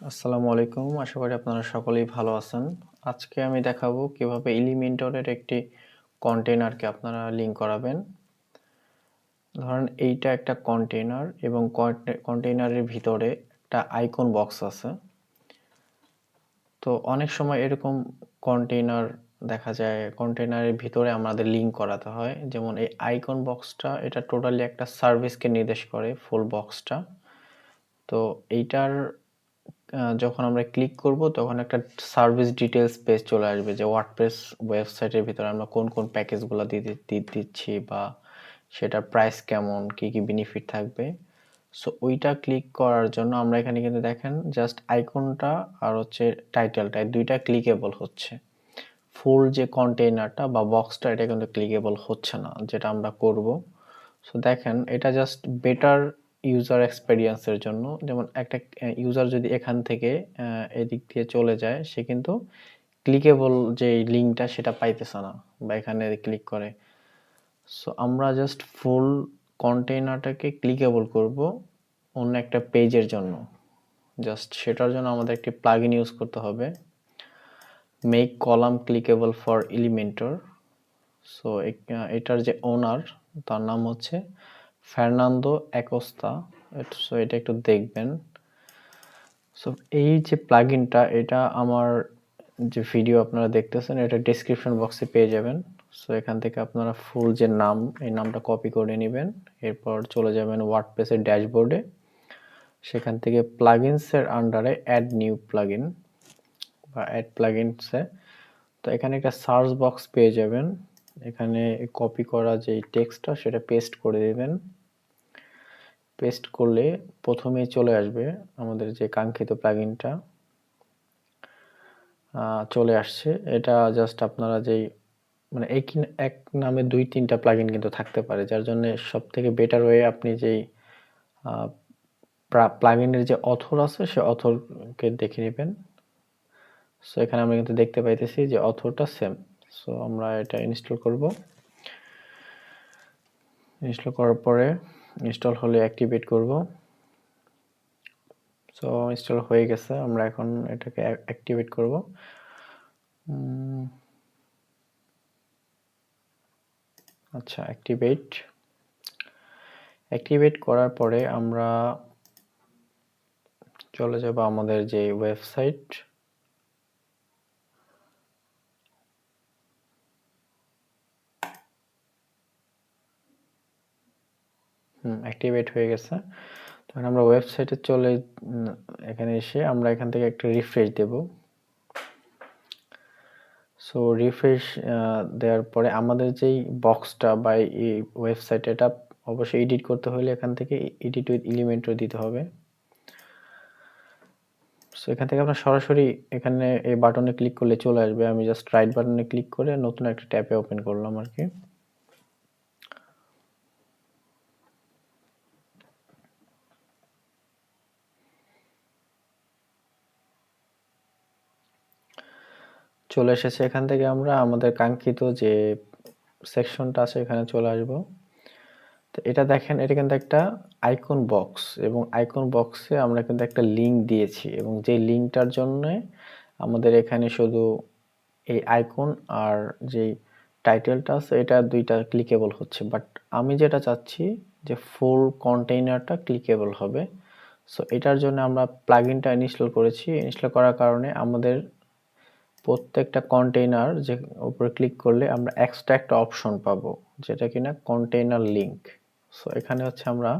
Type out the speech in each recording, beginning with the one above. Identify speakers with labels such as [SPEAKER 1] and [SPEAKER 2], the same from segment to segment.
[SPEAKER 1] আসসালামু আলাইকুম। আশা করি আপনারা সকলেই ভালো আছেন। আজকে আমি দেখাবো কিভাবে এলিমেন্টরের একটি কন্টেইনারকে আপনারা লিংক করাবেন। ধরেন এইটা একটা কন্টেইনার এবং কন্টেইনারের ভিতরে একটা আইকন বক্স আছে। তো অনেক সময় এরকম কন্টেইনার দেখা যায়, কন্টেইনারের ভিতরে আমাদের লিংক করাতে হয়। যেমন এই আইকন বক্সটা এটা টোটালি একটা সার্ভিসকে নির্দেশ করে, ফুল বক্সটা। তো এইটার যখন আমরা ক্লিক করব তখন একটা সার্ভিস ডিটেলস পেজ চলে আসবে যে ওয়ার্ডপ্রেস ওয়েবসাইটের ভিতরে আমরা কোন কোন প্যাকেজগুলো দিচ্ছি বা সেটার প্রাইস কেমন, কি কি বেনিফিট থাকবে। সো ওইটা ক্লিক করার জন্য আমরা এখানে কিন্তু দেখেন জাস্ট আইকনটা আর হচ্ছে টাইটেলটা দুইটা ক্লিকেবল হচ্ছে। ফুল যে কন্টেইনারটা বা বক্সটা এটা কিন্তু ক্লিকেবল হচ্ছে না, যেটা আমরা করব। সো দেখেন এটা জাস্ট বেটার ইউজার এক্সপেরিয়েন্সের জন্য। যেমন একটা ইউজার যদি এখান থেকে এদিক দিয়ে চলে যায়, সে কিন্তু ক্লিকেবল যে লিঙ্কটা সেটা পাইতেছে না বা এখানে ক্লিক করে। সো আমরা জাস্ট ফুল কন্টেইনারটাকে ক্লিকেবল করব অন্য একটা পেজের জন্য। জাস্ট সেটার জন্য আমাদের একটি প্লাগইন ইউজ করতে হবে, make column clickable for Elementor. So এটার যে ওনার, তার নাম হচ্ছে ফার্নান্দো অ্যাকোস্তা। সো এটা একটু দেখবেন। সো এই যে প্লাগইনটা, এটা আমার যে ভিডিও আপনারা দেখতেছেন এটা ডেসক্রিপশন বক্সে পেয়ে যাবেন। সো এখান থেকে আপনারা ফুল যে নাম, এই নামটা কপি করে নেবেন। এরপর চলে যাবেন ওয়ার্ডপ্রেসের ড্যাশবোর্ডে। সেখান থেকে প্লাগইনসের আন্ডারে অ্যাড নিউ প্লাগইন বা অ্যাড প্লাগইনসে, তো এখানে একটা সার্চ বক্স পেয়ে যাবেন। এখানে কপি করা যে টেক্সটটা সেটা পেস্ট করে দেবেন। পেস্ট করলে প্রথমেই চলে আসবে আমাদের যে কাঙ্ক্ষিত প্লাগইনটা চলে আসছে। এটা জাস্ট আপনারা যেই মানে এক নামে 2-3টা প্লাগইন কিন্তু থাকতে পারে, যার জন্য সব থেকে বেটার ওয়ে আপনি যেই প্লাগইনের যে অথর আছে সে অথরকে দেখে নেবেন। সো এখানে আমরা কিন্তু দেখতে পাইতেছি যে অথরটা সেম। সো আমরা এটা ইনস্টল করব। ইনস্টল করার পরে ইনস্টল হলে অ্যাক্টিভেট করব। সো ইনস্টল হয়ে গেছে, আমরা এখন এটাকে অ্যাক্টিভেট করব। আচ্ছা, অ্যাক্টিভেট করার পরে আমরা চলে যাব আমাদের যে ওয়েবসাইট। অ্যাক্টিভেট হয়ে গেছে। তখন আমরা ওয়েবসাইটে চলে এখানে এসে আমরা এখান থেকে একটা রিফ্রেশ দেব। সো রিফ্রেশ দেওয়ার পরে আমাদের যেই বক্সটা বা এই ওয়েবসাইট, এটা অবশ্যই এডিট করতে হলে এখান থেকে এডিট উইথ এলিমেন্টর দিতে হবে। সো এখান থেকে আপনার সরাসরি এখানে এই বাটনে ক্লিক করলে চলে আসবে। আমি জাস্ট রাইট বাটনে ক্লিক করে নতুন একটা ট্যাবে ওপেন করলাম আর কি। চলে এসেছে। এখান থেকে আমরা আমাদের কাঙ্ক্ষিত যে সেকশনটা আছে এখানে চলে আসব। তো এটা দেখেন, এটা কিন্তু একটা আইকন বক্স এবং আইকন বক্সে আমরা কিন্তু একটা লিঙ্ক দিয়েছি এবং যে লিঙ্কটার জন্য আমাদের এখানে শুধু এই আইকন আর যে টাইটেলটা আছে এটা দুইটা ক্লিকেবল হচ্ছে। বাট আমি যেটা চাচ্ছি যে ফুল কন্টেইনারটা ক্লিকেবল হবে। সো এটার জন্য আমরা প্লাগইনটা ইনস্টল করেছি। ইনস্টল করার কারণে আমাদের প্রত্যেকটা কন্টেইনার যে উপরে ক্লিক করলে আমরা এক্সট্রা একটা অপশন পাবো, যেটা কিনা কন্টেইনার লিংক। সো এখানে হচ্ছে আমরা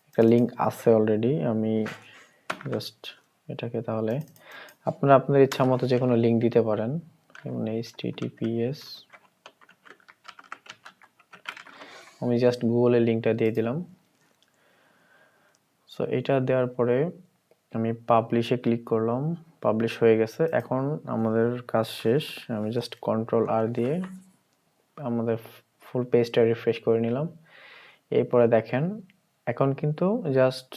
[SPEAKER 1] একটা লিংক আছে অলরেডি, আমি জাস্ট এটাকে তাহলে আপনারা আপনাদের ইচ্ছা মতো যে কোনো লিংক দিতে পারেন, যেমন https, আমি জাস্ট গুগলের লিংকটা দিয়ে দিলাম। সো এটা দেওয়ার পরে আমি পাবলিশে ক্লিক করলাম, পাবলিশ হয়ে গেছে। এখন আমাদের কাজ শেষ। আমি জাস্ট কন্ট্রোল আর দিয়ে আমাদের ফুল পেজটা রিফ্রেশ করে নিলাম। এরপরে দেখেন এখন কিন্তু জাস্ট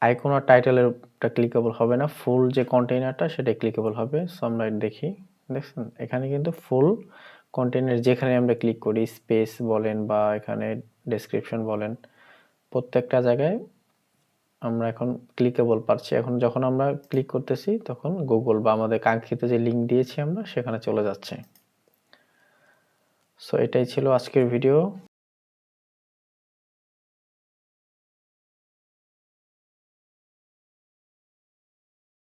[SPEAKER 1] আইকন আর টাইটেলেরটা ক্লিকেবল হবে না, ফুল যে কন্টেইনারটা সেটা ক্লিকেবল হবে। সো আমরা দেখি, দেখছেন এখানে কিন্তু ফুল কন্টেইনার যেখানে আমরা ক্লিক করি, স্পেস বলেন বা এখানে ডেসক্রিপশন বলেন, প্রত্যেকটা জায়গায় আমরা এখন ক্লিকেবল পাচ্ছি। এখন যখন আমরা ক্লিক করতেছি তখন গুগল বা আমাদের কাঙ্ক্ষিত যে লিঙ্ক দিয়েছি আমরা সেখানে চলে যাচ্ছে। সো এটাই ছিল আজকের ভিডিও।